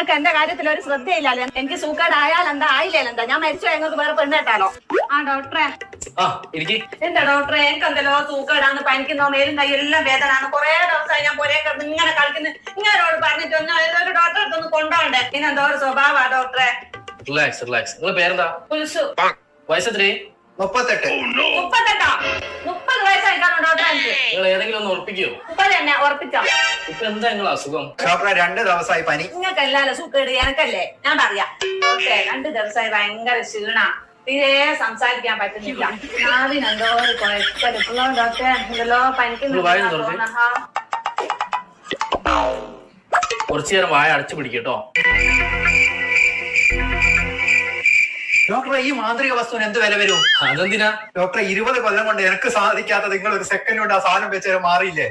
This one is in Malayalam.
നിങ്ങൾക്ക് എന്റെ കാര്യത്തിൽ ഒരു ശ്രദ്ധയില്ലല്ലോ. എനിക്ക് സൂക്കേടായാൽ എന്താ ആയില്ലല്ലോ എന്താ, ഞാൻ മരിച്ചോ ഞങ്ങൾക്ക് വേറെ പെണ്ണേട്ടാലോ? ആ ഡോക്ടറെ, എന്താ ഡോക്ടറെ, എനിക്കെന്തല്ലോ സൂക്കേടാണ്, പനിക്കുന്നോ, മേലും കൈ എല്ലാം വേദനാണ്. കുറെ ദിവസമായി ഞാൻ പൊരേ കിടന്ന് ഇങ്ങനെ കളിക്കുന്നു. ഇങ്ങനോട് പറഞ്ഞിട്ട് ഒരു ഡോക്ടറെ അടുത്തൊന്ന് കൊണ്ടുപോകണ്ടേ? ഇനെന്തോ ഒരു സ്വഭാവാ ഡോക്ടറെ. Relax relax. നിങ്ങളെ പേരെന്താ? പുൽസു. വയസ്സെത്രേ? 38. 38? 30 വയസ്സായിട്ടാണോ ഡോക്ടറെ? എനിക്ക് നിങ്ങൾ ഏതെങ്കിലും ഒന്ന് ഉറപ്പിക്കോ? 30 തന്നെ ഉറപ്പിച്ചോ? ഇപ്പൊ എന്താ നിങ്ങളെ അസുഖം? ഡോക്ടറെ 2 ദിവസമായി പനി. നിങ്ങൾക്കല്ലാലോ സൂക്കേട്, എനക്കല്ലേ? ഞാൻ പറയാം. ഓക്കെ, 2 ദിവസമായി ഭയങ്കര ക്ഷീണ, തീരെ സംസാരിക്കാൻ പറ്റുന്നില്ല. നാവിനെന്തോ ഒരു കുഴപ്പമില്ലോ ഡോക്ടറെ, എന്തല്ലോ പനിക്കുന്നു. കുറച്ചു നേരം വായ അടച്ചു പിടിക്കട്ടോ. ഡോക്ടറെ, ഈ മാന്ത്രിക വസ്തുവിന് എന്ത് വില വരും? അതെന്തിനാ ഡോക്ടറെ? 20 കൊല്ലം കൊണ്ട് എനിക്ക് സാധിക്കാത്ത നിങ്ങൾ ഒരു സെക്കൻഡ് കൊണ്ട് ആ സാധനം വെച്ചാൽ മാറിയില്ലേ?